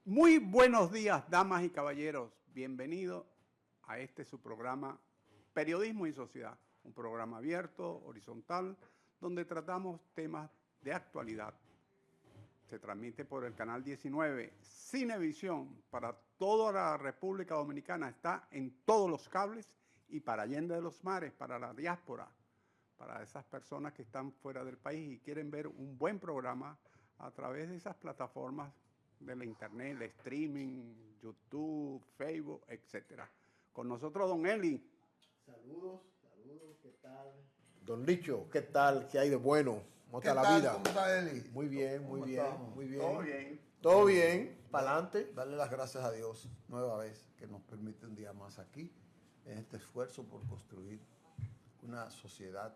Muy buenos días, damas y caballeros. Bienvenidos a su programa Periodismo y Sociedad, un programa abierto, horizontal, donde tratamos temas de actualidad. Se transmite por el canal 19, Cinevisión, para toda la República Dominicana, está en todos los cables y para Allende de los Mares, para la diáspora, para esas personas que están fuera del país y quieren ver un buen programa a través de esas plataformas de la internet, el streaming, YouTube, Facebook, etcétera. Con nosotros, don Eli. Saludos, ¿qué tal? Don Licho, ¿qué tal? ¿Qué hay de bueno? ¿Cómo está la vida? ¿Cómo está Eli? Muy bien, muy bien, muy bien. Todo bien. Todo bien, para adelante. Darle las gracias a Dios nueva vez que nos permite un día más aquí en este esfuerzo por construir una sociedad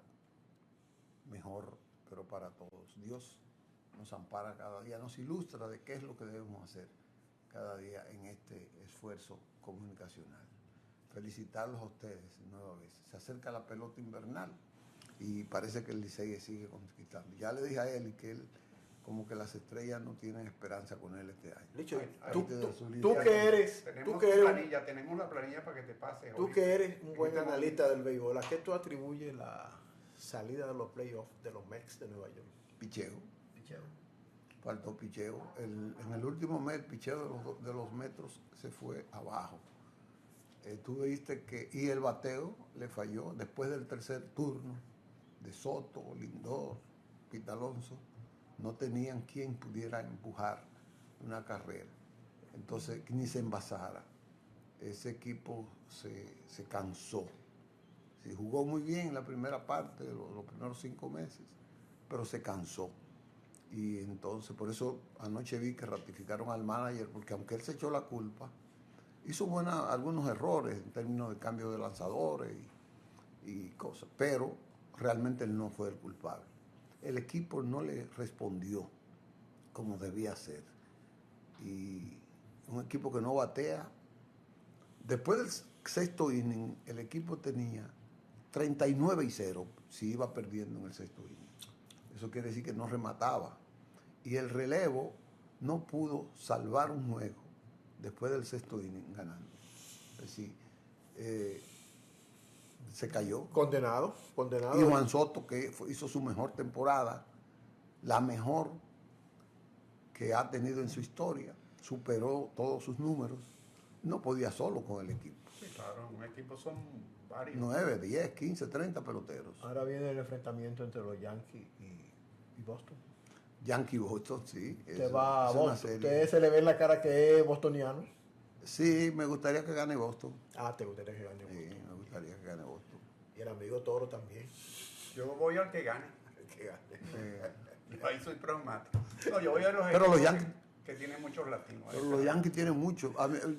mejor, pero para todos. Dios nos ampara cada día, nos ilustra de qué es lo que debemos hacer cada día en este esfuerzo comunicacional. Felicitarlos a ustedes nueva vez. Se acerca la pelota invernal y parece que el Licey sigue conquistando. Ya le dije a él que él, como que las estrellas no tienen esperanza con él este año. Licho, Tenemos la planilla para que te pases. Tú que eres un buen analista del béisbol, ¿a qué tú atribuyes la salida de los playoffs de los Mets de Nueva York? Picheo. Faltó picheo. En el último mes, el picheo de los Metros se fue abajo. Tú viste que, y el bateo le falló después del tercer turno de Soto, Lindor, Pete Alonso, no tenían quien pudiera empujar una carrera. Entonces, ni se envasara. Ese equipo se cansó. Sí, jugó muy bien en la primera parte, de los primeros 5 meses, pero se cansó. Y entonces, por eso anoche vi que ratificaron al manager, porque aunque él se echó la culpa, hizo algunos errores en términos de cambio de lanzadores y cosas, pero realmente él no fue el culpable. El equipo no le respondió como debía ser. Y un equipo que no batea. Después del sexto inning, el equipo tenía 39-0 si iba perdiendo en el sexto inning. Eso quiere decir que no remataba. Y el relevo no pudo salvar un juego después del sexto inning ganando. Es decir, se cayó. Condenado. Y Juan Soto, que hizo su mejor temporada, la mejor que ha tenido en su historia, superó todos sus números, no podía solo con el equipo. Sí, claro, un equipo son varios. 9, 10, 15, 30 peloteros. Ahora viene el enfrentamiento entre los Yankees y Boston. Yankee Boston, sí. Usted va a Boston. Usted se le ve en la cara que es bostoniano. Sí, me gustaría que gane Boston. ¿Te gustaría que gane Boston? Sí, me gustaría que gane Boston. Y el amigo Toro también. Yo voy al que gane. Yo ahí soy pragmático. No, yo voy a los pero los Yankees que tienen muchos latinos. Pero los Yankees tienen muchos.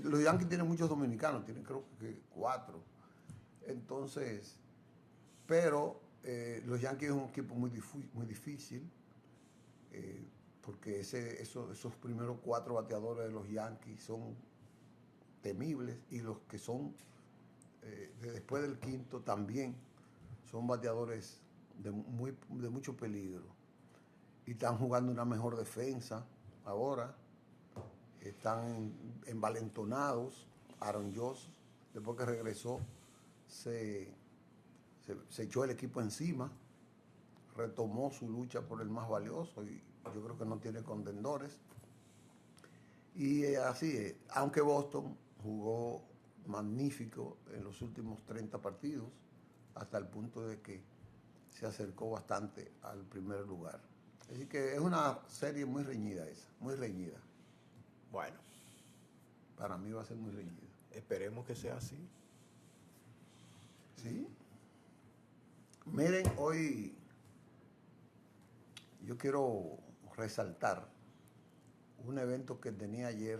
Los Yankees tienen muchos dominicanos, tienen creo que 4. Entonces, pero los Yankees es un equipo muy difícil. Porque esos primeros 4 bateadores de los Yankees son temibles y los que son después del quinto también son bateadores de mucho peligro y están jugando una mejor defensa ahora, están envalentonados. Aaron Judge, después que regresó, se echó el equipo encima, retomó su lucha por el más valioso y yo creo que no tiene contendores. Y así es, aunque Boston jugó magnífico en los últimos 30 partidos, hasta el punto de que se acercó bastante al primer lugar. Así que es una serie muy reñida esa, muy reñida. Bueno. Para mí va a ser muy reñida. Esperemos que sea así. ¿Sí? Miren, hoy yo quiero resaltar un evento que tenía ayer,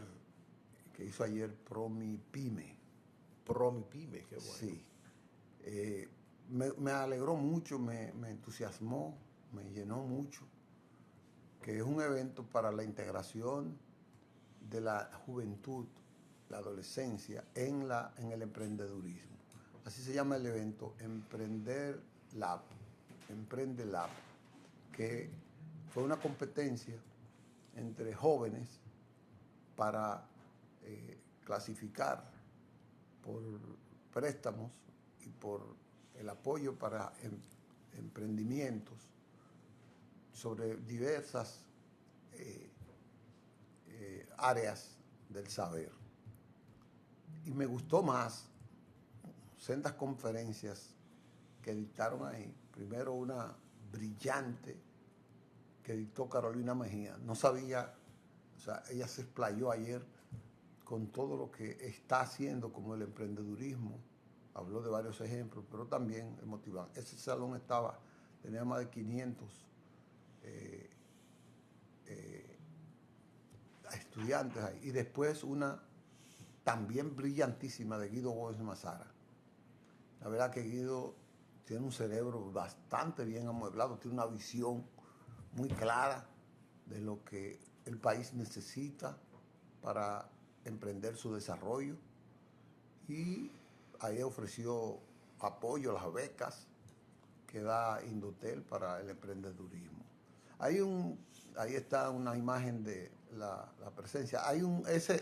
que hizo ayer Promipyme. Promipyme, qué bueno. Sí. Me alegró mucho, me entusiasmó, me llenó mucho, que es un evento para la integración de la juventud, la adolescencia, en el emprendedurismo. Así se llama el evento, Emprende Lab, que fue una competencia entre jóvenes para clasificar por préstamos y por el apoyo para emprendimientos sobre diversas áreas del saber. Y me gustó más sendas conferencias que dictaron ahí. Primero una brillante que dictó Carolina Mejía. No sabía, o sea, ella se explayó ayer con todo lo que está haciendo como el emprendedurismo. Habló de varios ejemplos, pero también motivante. Ese salón tenía más de 500 estudiantes ahí. Y después una también brillantísima de Guido Gómez Mazara. La verdad que Guido tiene un cerebro bastante bien amueblado, tiene una visión muy clara de lo que el país necesita para emprender su desarrollo, y ahí ofreció apoyo a las becas que da Indotel para el emprendedurismo. Ahí está una imagen de la presencia.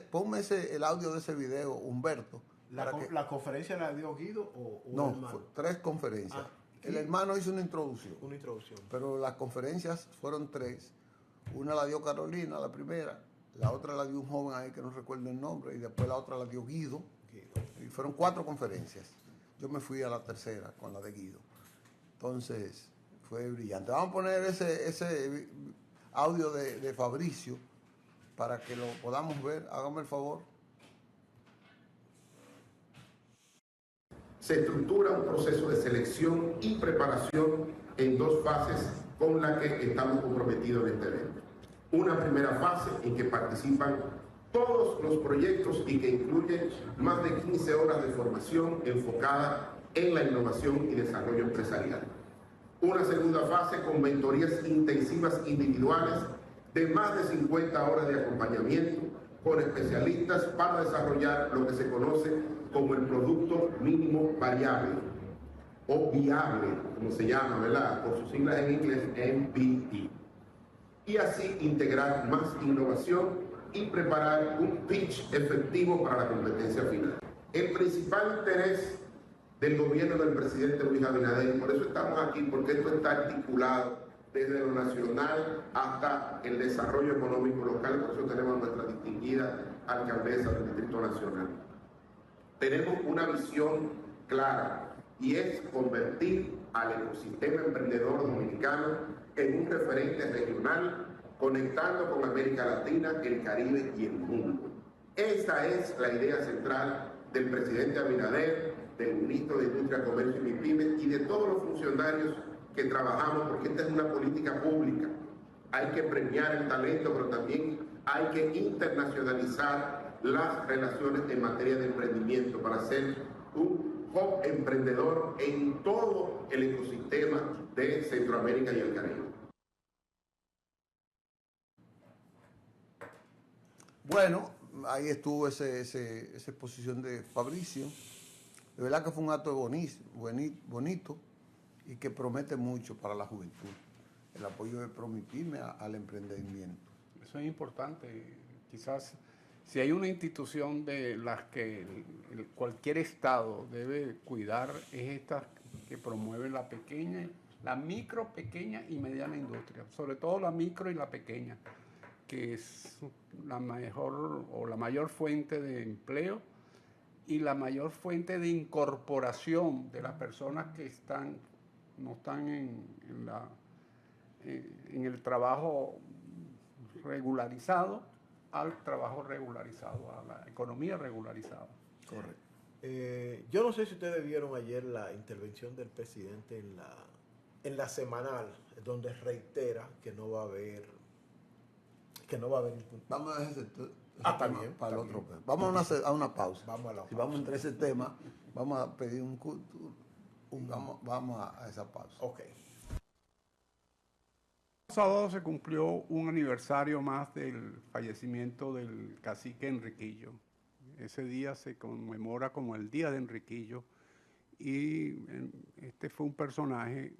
Ponme el audio de ese video, Humberto. ¿La conferencia la dio Guido o no, el hermano? 3 conferencias. El hermano hizo una introducción. Una introducción. Pero las conferencias fueron 3. Una la dio Carolina, la primera. La otra la dio un joven ahí que no recuerdo el nombre. Y después la otra la dio Guido. Y fueron 4 conferencias. Yo me fui a la tercera con la de Guido. Entonces, fue brillante. Vamos a poner ese audio de Fabricio para que lo podamos ver. Hágame el favor. Se estructura un proceso de selección y preparación en 2 fases con las que estamos comprometidos en este evento. Una primera fase en que participan todos los proyectos y que incluye más de 15 horas de formación enfocada en la innovación y desarrollo empresarial. Una segunda fase con mentorías intensivas individuales de más de 50 horas de acompañamiento con especialistas para desarrollar lo que se conoce como el Producto Mínimo Variable o viable, como se llama, ¿verdad? Por sus siglas en inglés, MVP. Y así integrar más innovación y preparar un pitch efectivo para la competencia final. El principal interés del gobierno del presidente Luis Abinader, y por eso estamos aquí, porque esto está articulado desde lo nacional hasta el desarrollo económico local, por eso tenemos a nuestra distinguida alcaldesa del Distrito Nacional. Tenemos una visión clara y es convertir al ecosistema emprendedor dominicano en un referente regional, conectando con América Latina, el Caribe y el mundo. Esa es la idea central del presidente Abinader, del ministro de Industria, Comercio y MIPYMES y de todos los funcionarios que trabajamos, porque esta es una política pública. Hay que premiar el talento, pero también hay que internacionalizar las relaciones en materia de emprendimiento para ser un hub emprendedor en todo el ecosistema de Centroamérica y el Caribe. Bueno, ahí estuvo esa exposición de Fabricio. De verdad que fue un acto bonito y que promete mucho para la juventud. El apoyo de Promipyme al emprendimiento. Eso es importante. Quizás si hay una institución de las que cualquier Estado debe cuidar, es esta que promueve la micro, pequeña y mediana industria. Sobre todo la micro y la pequeña, que es la mejor o la mayor fuente de empleo y la mayor fuente de incorporación de las personas que no están en el trabajo regularizado al trabajo regularizado, a la economía regularizada. Correcto. Yo no sé si ustedes vieron ayer la intervención del presidente en la semanal, donde reitera que no va a haber Vamos a dejar está bien, para está el otro. bien. Vamos a una pausa. Vamos a la Si pausa. vamos entre ese tema, vamos a pedir vamos a esa pausa. Ok. El sábado se cumplió un aniversario más del fallecimiento del cacique Enriquillo. Ese día se conmemora como el Día de Enriquillo y este fue un personaje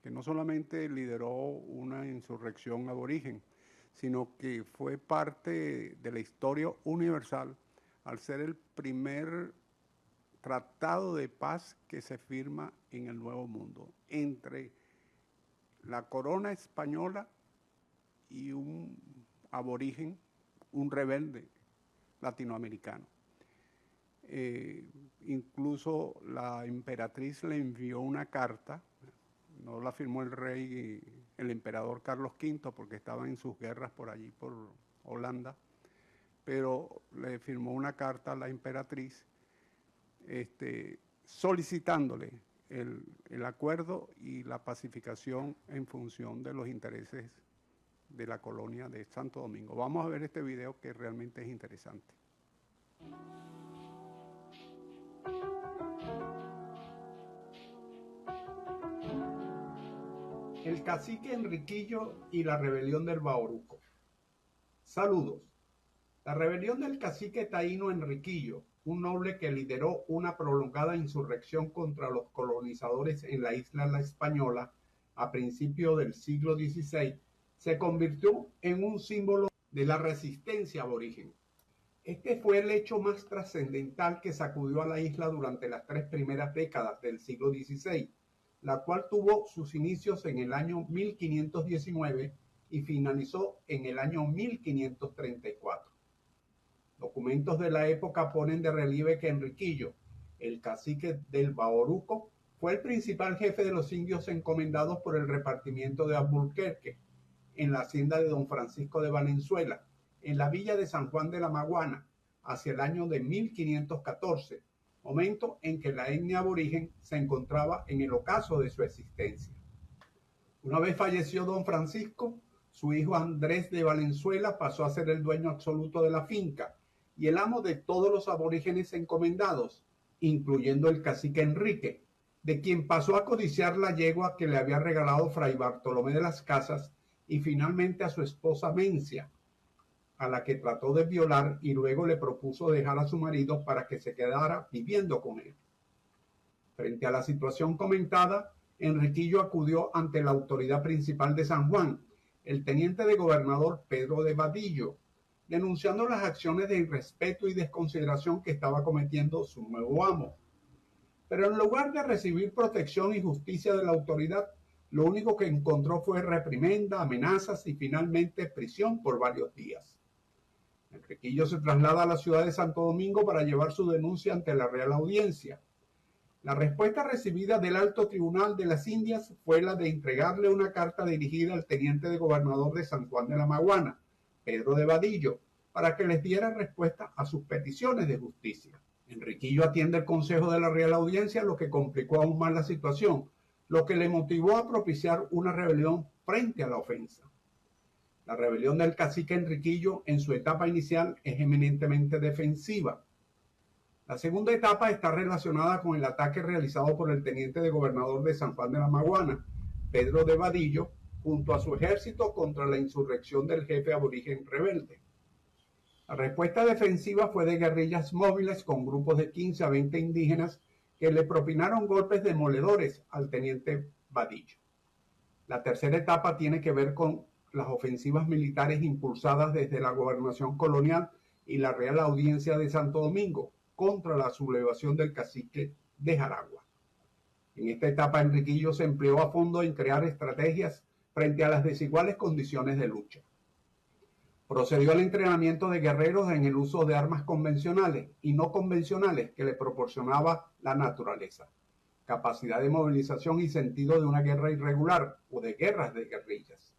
que no solamente lideró una insurrección aborigen, sino que fue parte de la historia universal al ser el primer tratado de paz que se firma en el Nuevo Mundo entre la corona española y un aborigen, un rebelde latinoamericano. Incluso la emperatriz le envió una carta, no la firmó el rey, el emperador Carlos V, porque estaba en sus guerras por allí, por Holanda, pero le firmó una carta a la emperatriz solicitándole el acuerdo y la pacificación en función de los intereses de la colonia de Santo Domingo. Vamos a ver este video que realmente es interesante. El cacique Enriquillo y la rebelión del Bauruco. Saludos. La rebelión del cacique taíno Enriquillo, un noble que lideró una prolongada insurrección contra los colonizadores en la isla La Española a principios del siglo XVI, se convirtió en un símbolo de la resistencia aborigen. Este fue el hecho más trascendental que sacudió a la isla durante las 3 primeras décadas del siglo XVI, la cual tuvo sus inicios en el año 1519 y finalizó en el año 1534. Documentos de la época ponen de relieve que Enriquillo, el cacique del Bauruco, fue el principal jefe de los indios encomendados por el repartimiento de Alburquerque en la hacienda de don Francisco de Valenzuela, en la villa de San Juan de la Maguana, hacia el año de 1514, momento en que la etnia aborigen se encontraba en el ocaso de su existencia. Una vez falleció don Francisco, su hijo Andrés de Valenzuela pasó a ser el dueño absoluto de la finca y el amo de todos los aborígenes encomendados, incluyendo el cacique Enrique, de quien pasó a codiciar la yegua que le había regalado Fray Bartolomé de las Casas y finalmente a su esposa Mencia, a la que trató de violar y luego le propuso dejar a su marido para que se quedara viviendo con él. Frente a la situación comentada, Enriquillo acudió ante la autoridad principal de San Juan, el teniente de gobernador Pedro de Vadillo, denunciando las acciones de irrespeto y desconsideración que estaba cometiendo su nuevo amo. Pero en lugar de recibir protección y justicia de la autoridad, lo único que encontró fue reprimenda, amenazas y finalmente prisión por varios días. Enriquillo se traslada a la ciudad de Santo Domingo para llevar su denuncia ante la Real Audiencia. La respuesta recibida del Alto Tribunal de las Indias fue la de entregarle una carta dirigida al teniente de gobernador de San Juan de la Maguana, Pedro de Vadillo, para que les diera respuesta a sus peticiones de justicia. Enriquillo atiende el consejo de la Real Audiencia, lo que complicó aún más la situación, lo que le motivó a propiciar una rebelión frente a la ofensa. La rebelión del cacique Enriquillo en su etapa inicial es eminentemente defensiva. La segunda etapa está relacionada con el ataque realizado por el teniente de gobernador de San Juan de la Maguana, Pedro de Vadillo, junto a su ejército contra la insurrección del jefe aborigen rebelde. La respuesta defensiva fue de guerrillas móviles con grupos de 15 a 20 indígenas que le propinaron golpes demoledores al teniente Vadillo. La tercera etapa tiene que ver con las ofensivas militares impulsadas desde la gobernación colonial y la Real Audiencia de Santo Domingo contra la sublevación del cacique de Jaragua. En esta etapa, Enriquillo se empleó a fondo en crear estrategias frente a las desiguales condiciones de lucha. Procedió al entrenamiento de guerreros en el uso de armas convencionales y no convencionales que le proporcionaba la naturaleza, capacidad de movilización y sentido de una guerra irregular o de guerras de guerrillas.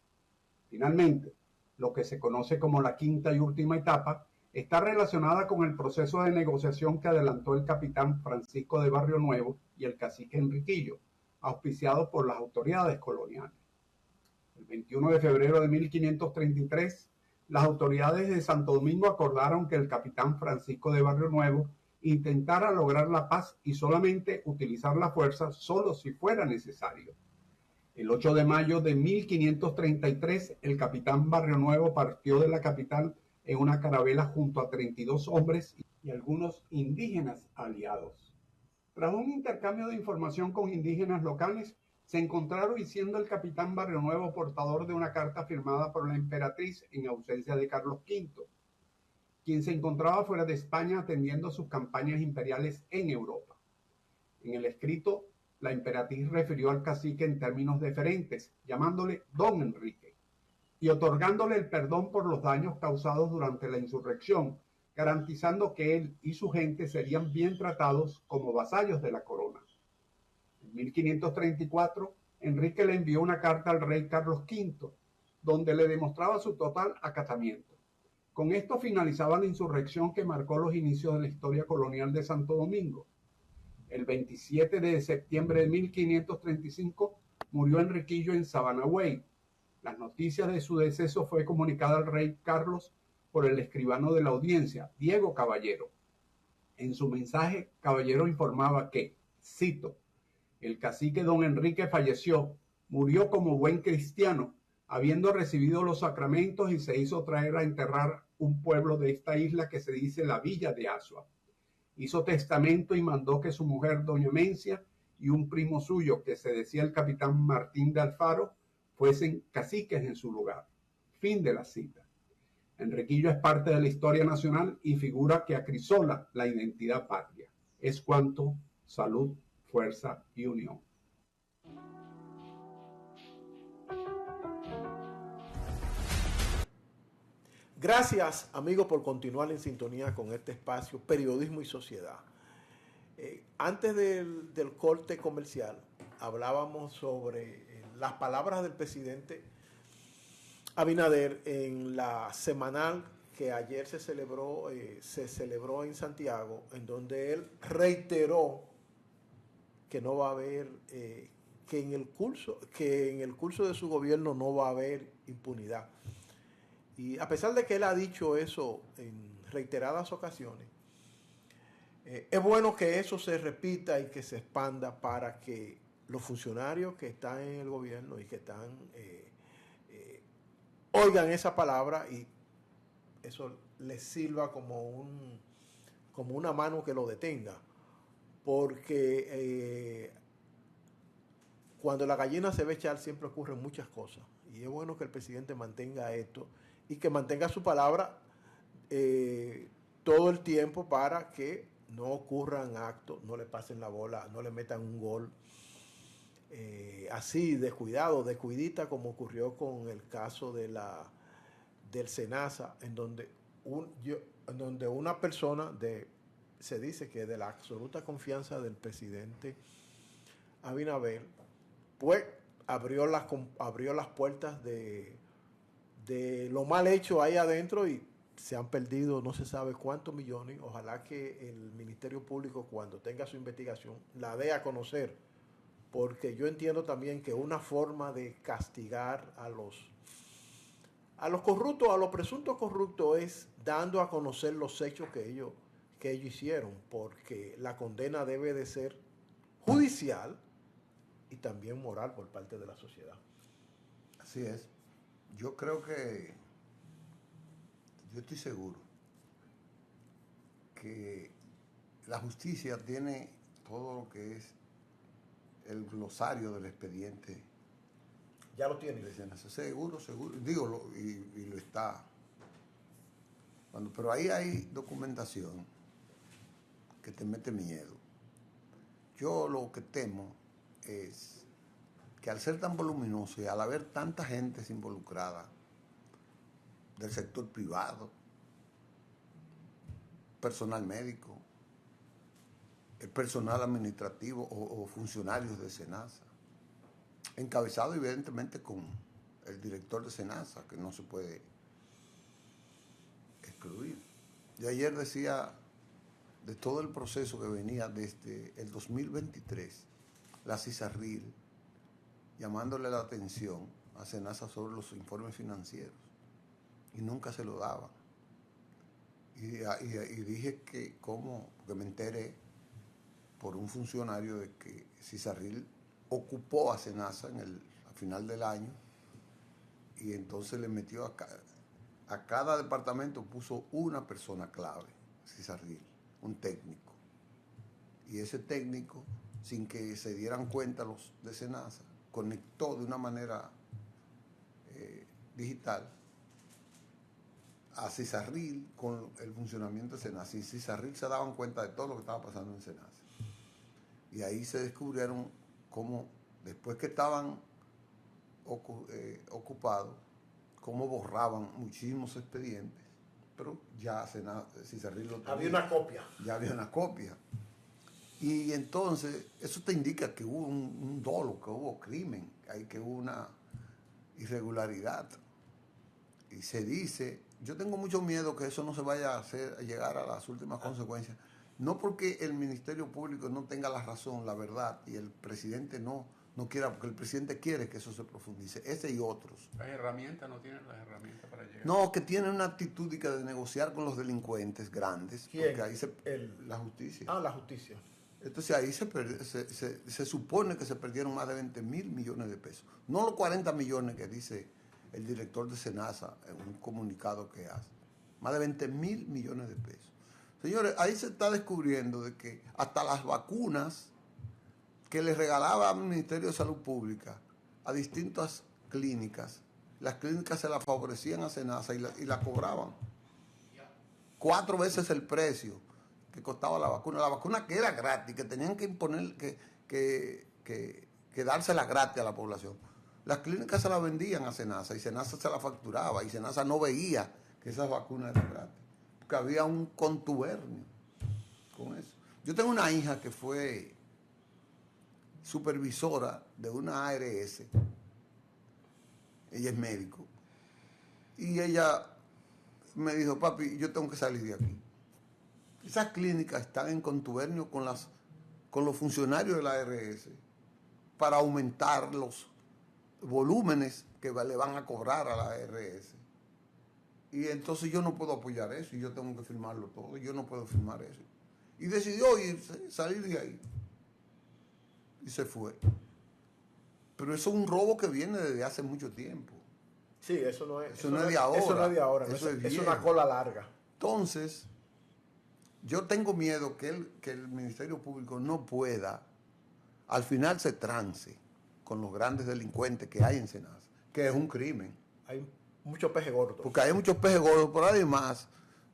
Finalmente, lo que se conoce como la quinta y última etapa está relacionada con el proceso de negociación que adelantó el capitán Francisco de Barrio Nuevo y el cacique Enriquillo, auspiciados por las autoridades coloniales. El 21 de febrero de 1533, las autoridades de Santo Domingo acordaron que el capitán Francisco de Barrio Nuevo intentara lograr la paz y solamente utilizar la fuerza solo si fuera necesario. El 8 de mayo de 1533, el capitán Barrio Nuevo partió de la capital en una carabela junto a 32 hombres y algunos indígenas aliados. Tras un intercambio de información con indígenas locales, se encontraron y siendo el capitán Barrionuevo portador de una carta firmada por la emperatriz en ausencia de Carlos V, quien se encontraba fuera de España atendiendo sus campañas imperiales en Europa. En el escrito, la emperatriz refirió al cacique en términos deferentes, llamándole Don Enrique, y otorgándole el perdón por los daños causados durante la insurrección, garantizando que él y su gente serían bien tratados como vasallos de la corona. En 1534, Enrique le envió una carta al rey Carlos V, donde le demostraba su total acatamiento. Con esto finalizaba la insurrección que marcó los inicios de la historia colonial de Santo Domingo. El 27 de septiembre de 1535 murió Enriquillo en Sabanagüey. Las noticias de su deceso fue comunicada al rey Carlos por el escribano de la audiencia, Diego Caballero. En su mensaje, Caballero informaba que, cito, el cacique don Enrique falleció, murió como buen cristiano, habiendo recibido los sacramentos y se hizo traer a enterrar un pueblo de esta isla que se dice la Villa de Azua. Hizo testamento y mandó que su mujer, doña Mencia, y un primo suyo, que se decía el capitán Martín de Alfaro, fuesen caciques en su lugar. Fin de la cita. Enriquillo es parte de la historia nacional y figura que acrisola la identidad patria. Es cuanto, salud, fuerza y unión. Gracias, amigos, por continuar en sintonía con este espacio Periodismo y Sociedad. Antes del corte comercial, hablábamos sobre las palabras del presidente Abinader en la semanal que ayer se celebró en Santiago, en donde él reiteró que no va a haber, que en el curso de su gobierno no va a haber impunidad. Y a pesar de que él ha dicho eso en reiteradas ocasiones, es bueno que eso se repita y que se expanda para que los funcionarios que están en el gobierno y que están oigan esa palabra y eso les sirva como una mano que lo detenga. Porque cuando la gallina se ve echar siempre ocurren muchas cosas. Y es bueno que el presidente mantenga esto y que mantenga su palabra todo el tiempo para que no ocurran actos, no le pasen la bola, no le metan un gol así, descuidita, como ocurrió con el caso del SENASA, en donde una persona se dice que de la absoluta confianza del presidente Abinader, pues abrió las puertas de lo mal hecho ahí adentro y se han perdido no se sabe cuántos millones. Ojalá que el Ministerio Público, cuando tenga su investigación, la dé a conocer, porque yo entiendo también que una forma de castigar a los corruptos, a los presuntos corruptos, es dando a conocer los hechos que ellos hicieron, porque la condena debe de ser judicial y también moral por parte de la sociedad. Así es. Yo estoy seguro que la justicia tiene todo lo que es el glosario del expediente. Ya lo tiene. Seguro. Digo, y lo está. Pero ahí hay documentación que te mete miedo. Yo lo que temo es que al ser tan voluminoso y al haber tanta gente involucrada del sector privado, personal médico, el personal administrativo o funcionarios de SENASA, encabezado evidentemente con el director de SENASA, que no se puede excluir. Yo ayer decía de todo el proceso que venía desde el 2023, la CISARRIL, llamándole la atención a SENASA sobre los informes financieros, y nunca se lo daban. Y dije que porque me enteré por un funcionario de que CISARRIL ocupó a SENASA a final del año, y entonces le metió a cada departamento, puso una persona clave, CISARRIL, un técnico. Y ese técnico, sin que se dieran cuenta los de SENASA, conectó de una manera digital a Cisarril con el funcionamiento de Senasa. Y Cisarril se daban cuenta de todo lo que estaba pasando en Senasa. Y ahí se descubrieron cómo, después que estaban ocupados, cómo borraban muchísimos expedientes, pero ya Cisarril lo tenía. Había una copia. Ya había una copia. Y entonces, eso te indica que hubo un dolo, que hubo crimen, que hubo una irregularidad. Y se dice, yo tengo mucho miedo que eso no se vaya a llegar a las últimas consecuencias. No porque el Ministerio Público no tenga la razón, la verdad, y el presidente no quiera, porque el presidente quiere que eso se profundice, ese y otros. Las herramientas, no tienen las herramientas para llegar. No, que tienen una actitud de negociar con los delincuentes grandes. ¿Quién? Porque ahí la justicia. Ah, la justicia. Entonces ahí se supone que se perdieron más de 20.000 millones de pesos. No los 40 millones que dice el director de Senasa en un comunicado que hace. Más de 20.000 millones de pesos. Señores, ahí se está descubriendo de que hasta las vacunas que le regalaba al Ministerio de Salud Pública a distintas clínicas, las clínicas se las favorecían a Senasa y la cobraban 4 veces el precio que costaba la vacuna que era gratis, que tenían que imponer, que dársela gratis a la población. Las clínicas se la vendían a Senasa y Senasa se la facturaba y Senasa no veía que esas vacunas eran gratis, porque había un contubernio con eso. Yo tengo una hija que fue supervisora de una ARS, ella es médico, y ella me dijo, papi, yo tengo que salir de aquí. Esas clínicas están en contubernio con los funcionarios de la ARS para aumentar los volúmenes que le van a cobrar a la ARS. Y entonces yo no puedo apoyar eso y yo tengo que firmarlo todo, yo no puedo firmar eso. Y decidió irse, salir de ahí. Y se fue. Pero eso es un robo que viene desde hace mucho tiempo. Sí, eso no es. Eso no es de ahora. Eso no es de ahora. Eso es una cola larga. Entonces, yo tengo miedo que el Ministerio Público no pueda, al final se trance con los grandes delincuentes que hay en Senasa, que es un crimen. Hay muchos peces gordos. Porque hay muchos peces gordos, pero además,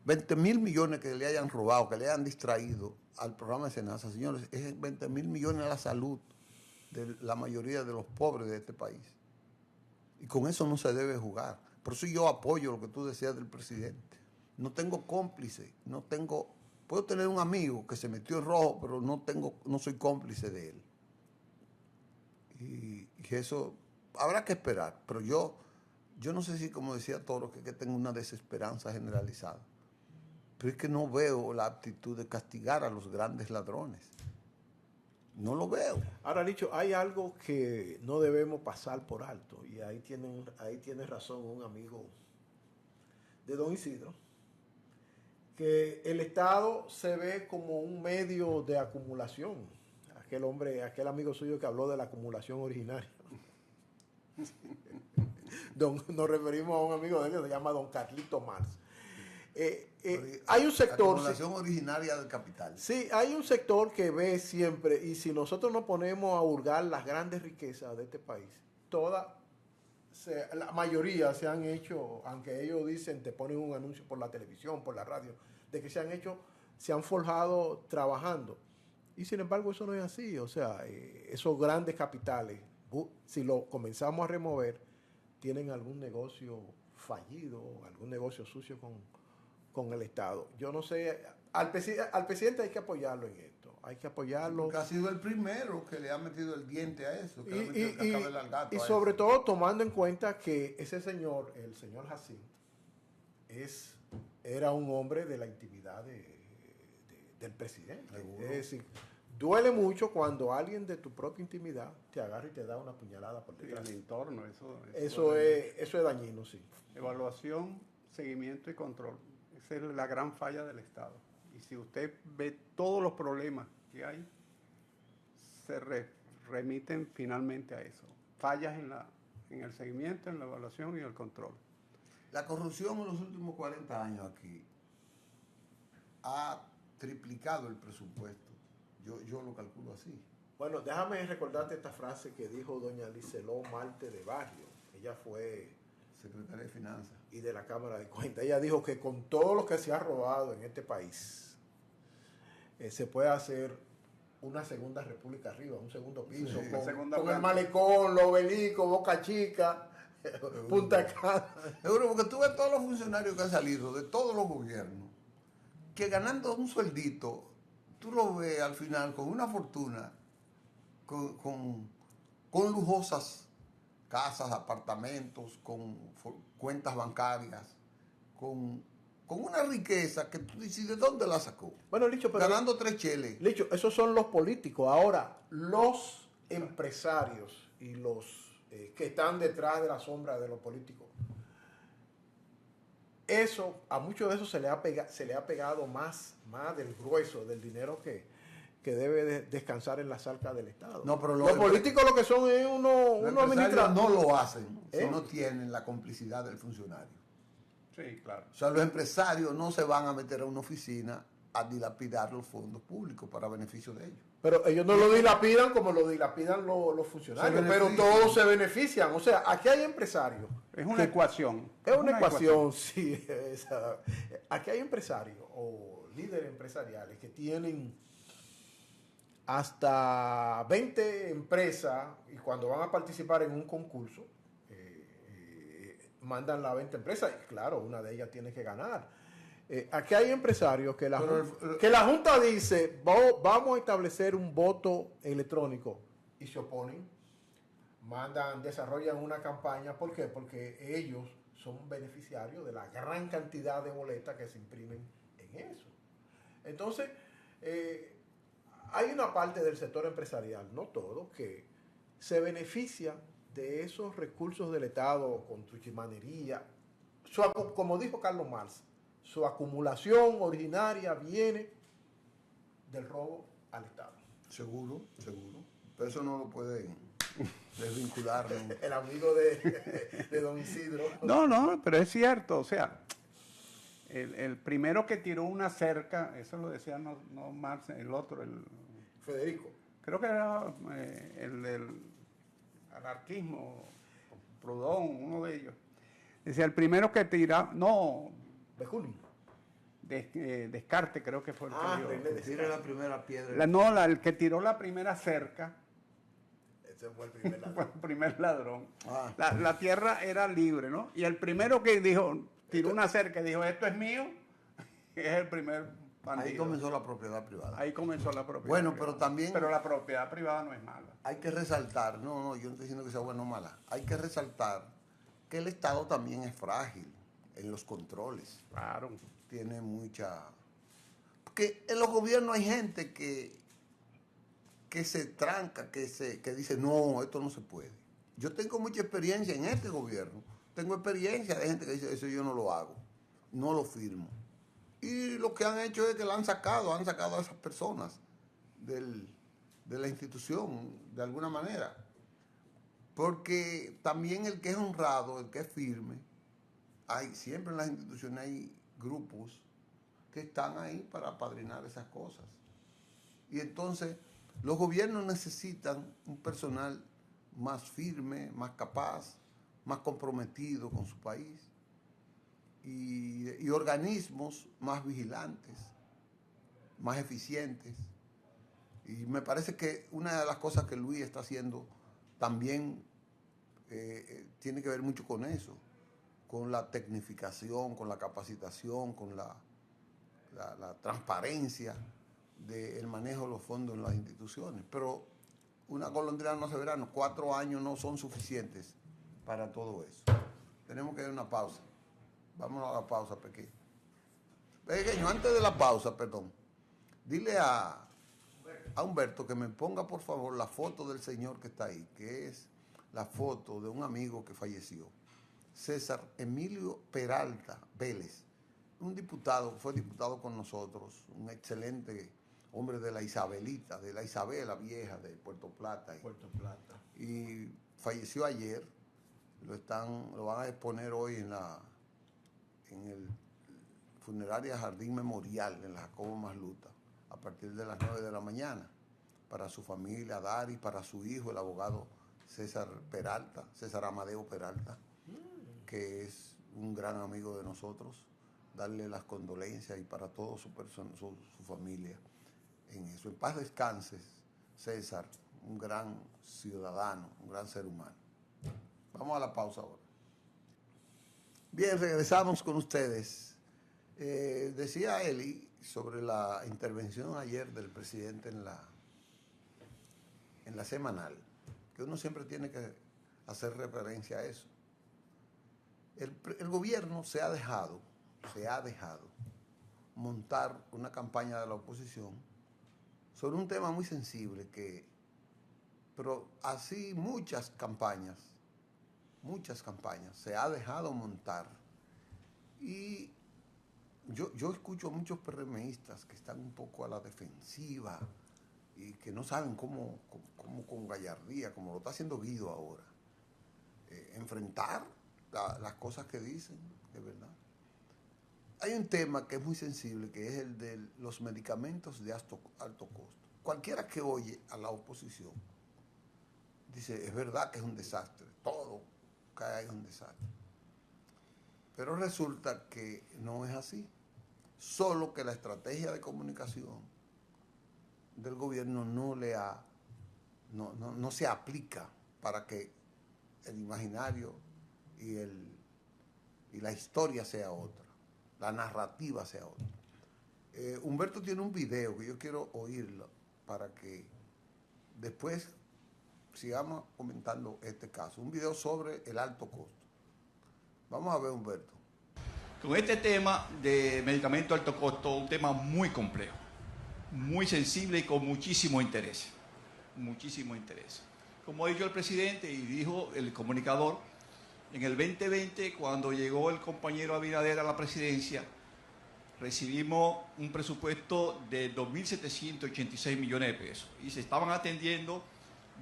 20.000 millones que le hayan robado, que le hayan distraído al programa de Senasa, señores, es 20.000 millones a la salud de la mayoría de los pobres de este país. Y con eso no se debe jugar. Por eso yo apoyo lo que tú decías del presidente. No tengo cómplice, puedo tener un amigo que se metió en rojo, pero no soy cómplice de él. Y eso habrá que esperar. Pero yo no sé si, como decía Toro, que tengo una desesperanza generalizada. Pero es que no veo la aptitud de castigar a los grandes ladrones. No lo veo. Ahora, Licho, hay algo que no debemos pasar por alto. Y ahí tiene razón un amigo de Don Isidro, que el Estado se ve como un medio de acumulación. Aquel amigo suyo que habló de la acumulación originaria. Nos referimos a un amigo de él que se llama Don Carlito Marx. Hay un sector... Acumulación originaria del capital. Sí, hay un sector que ve siempre, y si nosotros nos ponemos a hurgar las grandes riquezas de este país, la mayoría se han hecho, aunque ellos dicen, te ponen un anuncio por la televisión, por la radio, de que se han forjado trabajando. Y sin embargo eso no es así. O sea, esos grandes capitales, si lo comenzamos a remover, tienen algún negocio fallido, algún negocio sucio con el Estado. Yo no sé, al presidente hay que apoyarlo en esto, hay que apoyarlo. Porque ha sido el primero que le ha metido el diente a eso, Y sobre todo tomando en cuenta que ese señor, el señor Jacín, era un hombre de la intimidad del presidente. Seguro. Es decir, duele mucho cuando alguien de tu propia intimidad te agarra y te da una puñalada por detrás. El entorno, Eso es dañino, sí. Evaluación, seguimiento y control. Esa es la gran falla del Estado. Y si usted ve todos los problemas que hay, se remiten finalmente a eso. Fallas en el seguimiento, en la evaluación y el control. La corrupción en los últimos 40 años aquí ha triplicado el presupuesto. Yo lo calculo así. Bueno, déjame recordarte esta frase que dijo doña Liceló Marte de Barrio. Ella fue secretaria de Finanzas y de la Cámara de Cuentas. Ella dijo que con todo lo que se ha robado en este país, se puede hacer una segunda república arriba, un segundo piso, Sí, con el malecón, los obeliscos, Boca Chica, Punta Cana. Seguro, porque tú ves todos los funcionarios que han salido de todos los gobiernos, que ganando un sueldito, tú lo ves al final con una fortuna, con lujosas casas, apartamentos, con cuentas bancarias, con una riqueza que tú dices, ¿de dónde la sacó? Bueno, Licho, pero ganando 3 cheles. Licho, esos son los políticos. Ahora, los empresarios y los que están detrás de la sombra de los políticos, eso, a muchos de esos se le ha pegado más del grueso del dinero que debe descansar en las arcas del Estado. No, pero los políticos lo que son es unos administradores no lo hacen si no tienen la complicidad del funcionario. Sí, claro. O sea, los empresarios no se van a meter a una oficina a dilapidar los fondos públicos para beneficio de ellos. Pero ellos no lo dilapidan como lo dilapidan los funcionarios, pero todos se benefician. O sea, aquí hay empresarios. Es una ecuación. Es una ecuación, sí. Aquí hay empresarios o líderes empresariales que tienen hasta 20 empresas y cuando van a participar en un concurso, mandan las 20 empresas y claro, una de ellas tiene que ganar. Aquí hay empresarios que la Junta dice, vamos a establecer un voto electrónico y se oponen, desarrollan una campaña. ¿Por qué? Porque ellos son beneficiarios de la gran cantidad de boletas que se imprimen en eso. Entonces, hay una parte del sector empresarial, no todo, que se beneficia de esos recursos del Estado con tuchimanería. Como dijo Carlos Marx, su acumulación originaria viene del robo al Estado. Seguro. Pero eso no lo pueden desvincular. ¿No? El amigo de don Isidro. No, pero es cierto. O sea, el primero que tiró una cerca, eso lo decía no Marx, el otro, Federico. Creo que era el del anarquismo, Proudhon, uno de ellos. Decía, el primero que tiraba, Bakunin. Descartes creo que fue el que Tira la primera piedra. el que tiró la primera cerca. Ese fue el primer ladrón. Fue el primer ladrón. Ah. La tierra era libre, ¿no? Y el primero que tiró una cerca y dijo, esto es mío, es el primer bandido. Ahí comenzó la propiedad privada. Ahí comenzó la propiedad Bueno, privada. pero también... Pero la propiedad privada no es mala. Hay que resaltar, yo no estoy diciendo que sea buena o mala, hay que resaltar que el Estado también es frágil en los controles. Claro. Tiene mucha... Porque en los gobiernos hay gente que se tranca, que dice, no, esto no se puede. Yo tengo mucha experiencia en este gobierno. Tengo experiencia de gente que dice, eso yo no lo hago, no lo firmo. Y lo que han hecho es que han sacado a esas personas de la institución, de alguna manera. Porque también el que es honrado, el que es firme, siempre en las instituciones hay grupos que están ahí para apadrinar esas cosas. Y entonces los gobiernos necesitan un personal más firme, más capaz, más comprometido con su país y organismos más vigilantes, más eficientes. Y me parece que una de las cosas que Luis está haciendo también tiene que ver mucho con eso, con la tecnificación, con la capacitación, con la transparencia del manejo de los fondos en las instituciones. Pero una golondrina no hace verano, 4 años no son suficientes para todo eso. Tenemos que dar una pausa. Vámonos a la pausa, pequeño. Pequeño, antes de la pausa, perdón, dile a Humberto que me ponga por favor la foto del señor que está ahí, que es la foto de un amigo que falleció, César Emilio Peralta Vélez, un diputado, fue diputado con nosotros, un excelente hombre de la Isabelita, de la Isabela Vieja de Puerto Plata. Y falleció ayer, lo van a exponer hoy en el funeraria Jardín Memorial, en la Jacobo Masluta, a partir de las 9 de la mañana. para su familia, Dari, para su hijo, el abogado César Amadeo Peralta, que es un gran amigo de nosotros. Darle las condolencias y para toda su familia en eso. En paz descanses, César, un gran ciudadano, un gran ser humano. Vamos a la pausa ahora. Bien, regresamos con ustedes. Decía Eli sobre la intervención ayer del presidente en la semanal, que uno siempre tiene que hacer referencia a eso. El gobierno se ha dejado montar una campaña de la oposición sobre un tema muy sensible pero así muchas campañas se ha dejado montar. Y yo escucho a muchos PRMistas que están un poco a la defensiva y que no saben cómo con gallardía, como lo está haciendo Guido ahora, enfrentar las cosas que dicen, de verdad. Hay un tema que es muy sensible, que es el de los medicamentos de alto costo. Cualquiera que oye a la oposición dice, es verdad que es un desastre, todo cae en un desastre. Pero resulta que no es así. Solo que la estrategia de comunicación del gobierno no se aplica para que el imaginario y la historia sea otra, la narrativa sea otra. Humberto tiene un video que yo quiero oírlo para que después sigamos comentando este caso. Un video sobre el alto costo. Vamos a ver, Humberto. Con este tema de medicamentos de alto costo, un tema muy complejo, muy sensible y con muchísimo interés. Muchísimo interés. Como ha dicho el presidente y dijo el comunicador, en el 2020, cuando llegó el compañero Abinader a la presidencia, recibimos un presupuesto de 2.786 millones de pesos y se estaban atendiendo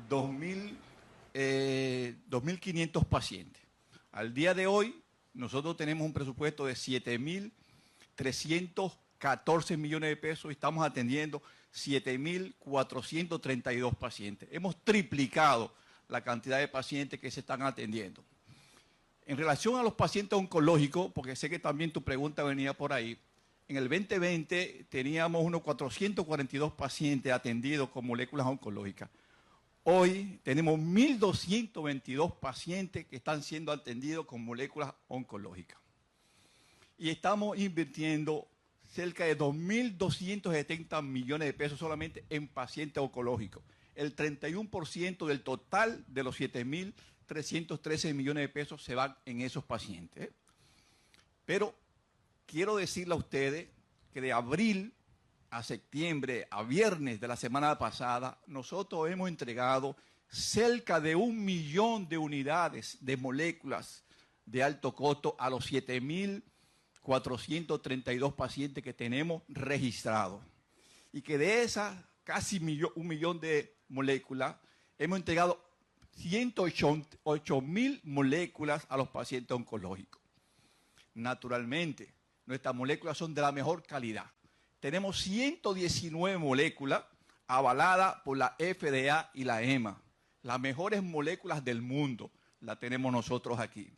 2.500 pacientes. Al día de hoy, nosotros tenemos un presupuesto de 7.314 millones de pesos y estamos atendiendo 7.432 pacientes. Hemos triplicado la cantidad de pacientes que se están atendiendo. En relación a los pacientes oncológicos, porque sé que también tu pregunta venía por ahí, en el 2020 teníamos unos 442 pacientes atendidos con moléculas oncológicas. Hoy tenemos 1.222 pacientes que están siendo atendidos con moléculas oncológicas. Y estamos invirtiendo cerca de 2.270 millones de pesos solamente en pacientes oncológicos. El 31% del total de los 7.313 millones de pesos se van en esos pacientes. Pero quiero decirle a ustedes que de abril a septiembre, a viernes de la semana pasada, nosotros hemos entregado cerca de 1 millón de unidades de moléculas de alto costo a los 7.432 pacientes que tenemos registrados. Y que de esas casi 1 millón de moléculas, hemos entregado 108.000 moléculas a los pacientes oncológicos. Naturalmente, nuestras moléculas son de la mejor calidad. Tenemos 119 moléculas avaladas por la FDA y la EMA. Las mejores moléculas del mundo las tenemos nosotros aquí.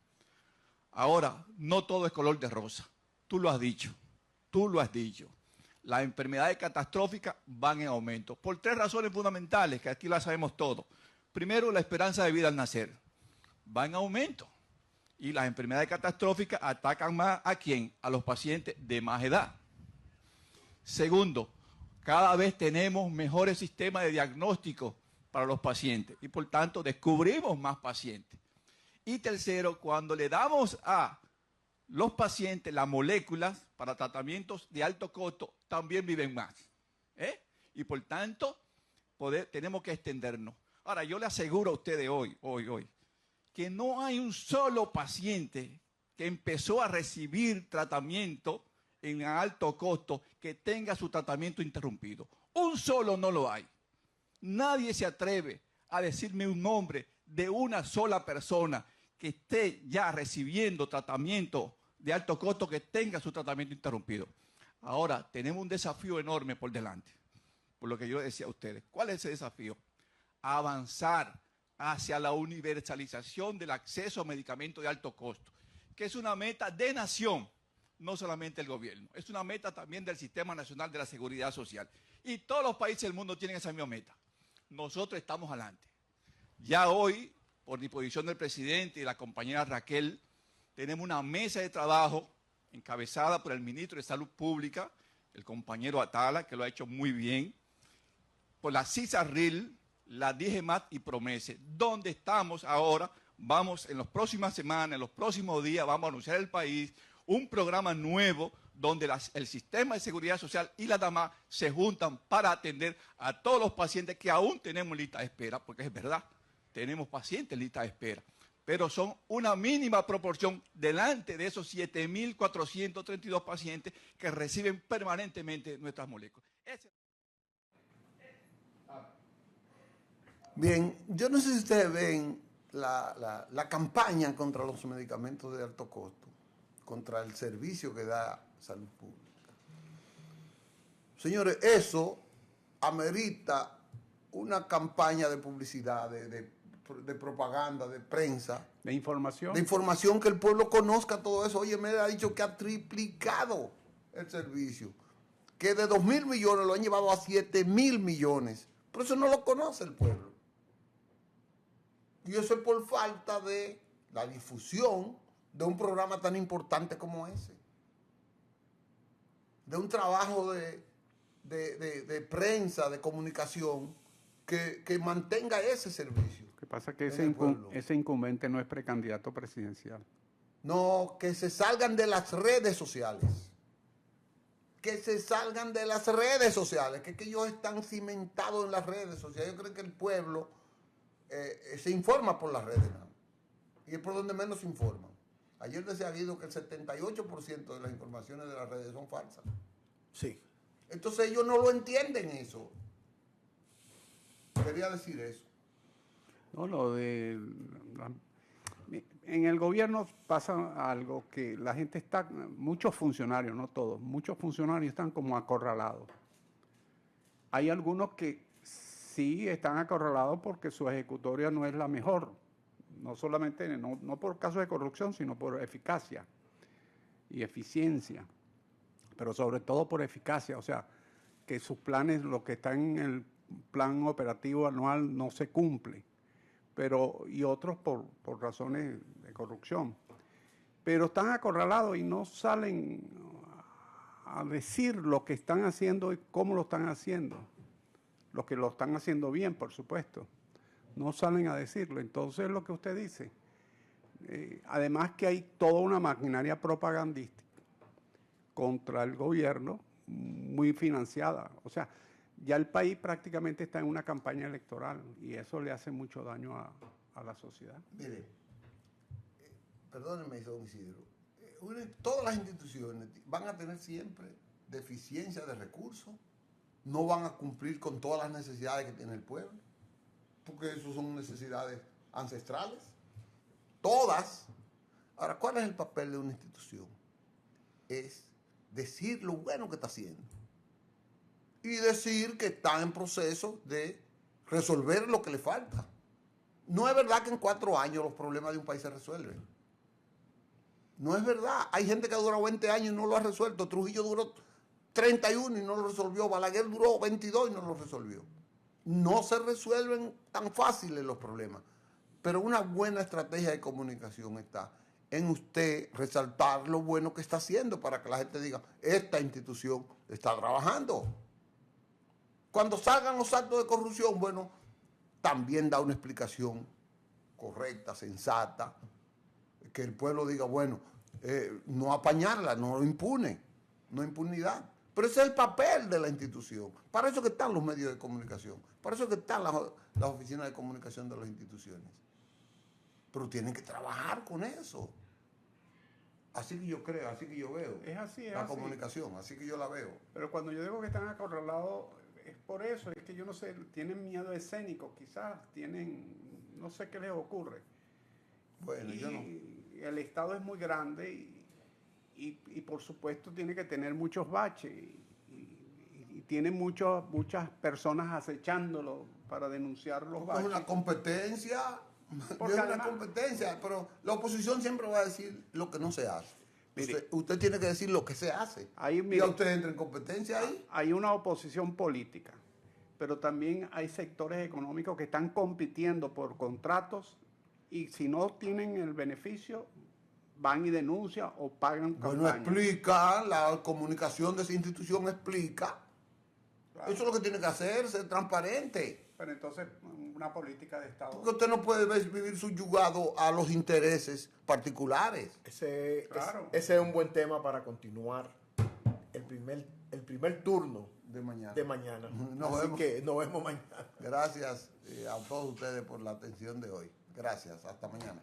Ahora, no todo es color de rosa. Tú lo has dicho. Las enfermedades catastróficas van en aumento. Por 3 razones fundamentales, que aquí las sabemos todos. Primero, la esperanza de vida al nacer va en aumento. Y las enfermedades catastróficas atacan más ¿a quién? A los pacientes de más edad. Segundo, cada vez tenemos mejores sistemas de diagnóstico para los pacientes y por tanto descubrimos más pacientes. Y tercero, cuando le damos a los pacientes las moléculas para tratamientos de alto costo, también viven más. Y por tanto, tenemos que extendernos. Ahora, yo le aseguro a ustedes hoy, que no hay un solo paciente que empezó a recibir tratamiento en alto costo que tenga su tratamiento interrumpido. Un solo no lo hay. Nadie se atreve a decirme un nombre de una sola persona que esté ya recibiendo tratamiento de alto costo que tenga su tratamiento interrumpido. Ahora, tenemos un desafío enorme por delante. por lo que yo decía a ustedes. ¿Cuál es ese desafío? Avanzar hacia la universalización del acceso a medicamentos de alto costo, que es una meta de nación, no solamente el gobierno, es una meta también del Sistema Nacional de la Seguridad Social. Y todos los países del mundo tienen esa misma meta. Nosotros estamos adelante. Ya hoy, por disposición del presidente y la compañera Raquel, tenemos una mesa de trabajo encabezada por el ministro de Salud Pública, el compañero Atala, que lo ha hecho muy bien, por la CISARRIL, la DIGEMAT y Promese, donde estamos ahora. Vamos en las próximas semanas, en los próximos días, vamos a anunciar al país un programa nuevo donde el Sistema de Seguridad Social y la DAMA se juntan para atender a todos los pacientes que aún tenemos en lista de espera, porque es verdad, tenemos pacientes en lista de espera, pero son una mínima proporción delante de esos 7.432 pacientes que reciben permanentemente nuestras moléculas. Bien, yo no sé si ustedes ven la campaña contra los medicamentos de alto costo, contra el servicio que da Salud Pública. Señores, eso amerita una campaña de publicidad, de propaganda, de prensa. ¿De información? De información, que el pueblo conozca todo eso. Oye, me ha dicho que ha triplicado el servicio, que de 2.000 millones lo han llevado a 7.000 millones. Pero eso no lo conoce el pueblo. Y eso es por falta de la difusión de un programa tan importante como ese. De un trabajo de prensa, de comunicación, que mantenga ese servicio. Lo que pasa es que ese incumbente no es precandidato presidencial. No, que se salgan de las redes sociales. Que se salgan de las redes sociales, que ellos están cimentados en las redes sociales. Yo creo que el pueblo se informa por las redes, ¿no? Y es por donde menos se informan. Ayer decía Guido que el 78% de las informaciones de las redes son falsas. Sí. Entonces ellos no lo entienden eso. Quería decir eso. No, en el gobierno pasa algo que la gente está, muchos funcionarios, no todos, muchos funcionarios están como acorralados. Hay algunos que sí están acorralados porque su ejecutoria no es la mejor, no solamente, no por casos de corrupción, sino por eficacia y eficiencia, pero sobre todo por eficacia, o sea, que sus planes, lo que está en el plan operativo anual no se cumple, y otros por razones de corrupción. Pero están acorralados y no salen a decir lo que están haciendo y cómo lo están haciendo. Los que lo están haciendo bien, por supuesto, no salen a decirlo. Entonces, lo que usted dice, además que hay toda una maquinaria propagandística contra el gobierno muy financiada. O sea, ya el país prácticamente está en una campaña electoral y eso le hace mucho daño a la sociedad. Mire, perdónenme, don Isidro, todas las instituciones van a tener siempre deficiencia de recursos, no van a cumplir con todas las necesidades que tiene el pueblo, porque eso son necesidades ancestrales, todas. Ahora, ¿cuál es el papel de una institución? Es decir lo bueno que está haciendo y decir que está en proceso de resolver lo que le falta. No es verdad que en 4 años los problemas de un país se resuelven. No es verdad. Hay gente que ha durado 20 años y no lo ha resuelto. Trujillo duró 31 y no lo resolvió. Balaguer duró 22 y no lo resolvió. No se resuelven tan fáciles los problemas. Pero una buena estrategia de comunicación está en usted resaltar lo bueno que está haciendo para que la gente diga, esta institución está trabajando. Cuando salgan los actos de corrupción, bueno, también da una explicación correcta, sensata, que el pueblo diga, bueno, no apañarla, no impune, no impunidad. Pero ese es el papel de la institución. Para eso que están los medios de comunicación, para eso que están las oficinas de comunicación de las instituciones. Pero tienen que trabajar con eso. Así que yo creo, así que yo veo. Es así, es la así. comunicación, así que yo la veo. Pero cuando yo digo que están acorralados, es por eso, es que yo no sé, tienen miedo escénico, quizás no sé qué les ocurre. Bueno, yo no. El Estado es muy grande y por supuesto tiene que tener muchos baches y tiene muchas personas acechándolo para denunciar los Es baches. una competencia, Porque es una además- competencia, pero la oposición siempre va a decir lo que no se hace. Mire, Usted tiene que decir lo que se hace. ahí, y mire, a usted entra en competencia ahí. hay una oposición política, pero también hay sectores económicos que están compitiendo por contratos y si no tienen el beneficio, van y denuncian o pagan Bueno, campaña. explica, la comunicación de esa institución explica. Claro. Eso es lo que tiene que hacer, ser transparente. Pero entonces, una política de Estado. Porque usted no puede vivir subyugado a los intereses particulares. Claro. Ese es un buen tema para continuar el primer turno De mañana. de mañana. Nos Así vemos. que nos vemos mañana. Gracias a todos ustedes por la atención de hoy. Gracias. Hasta mañana.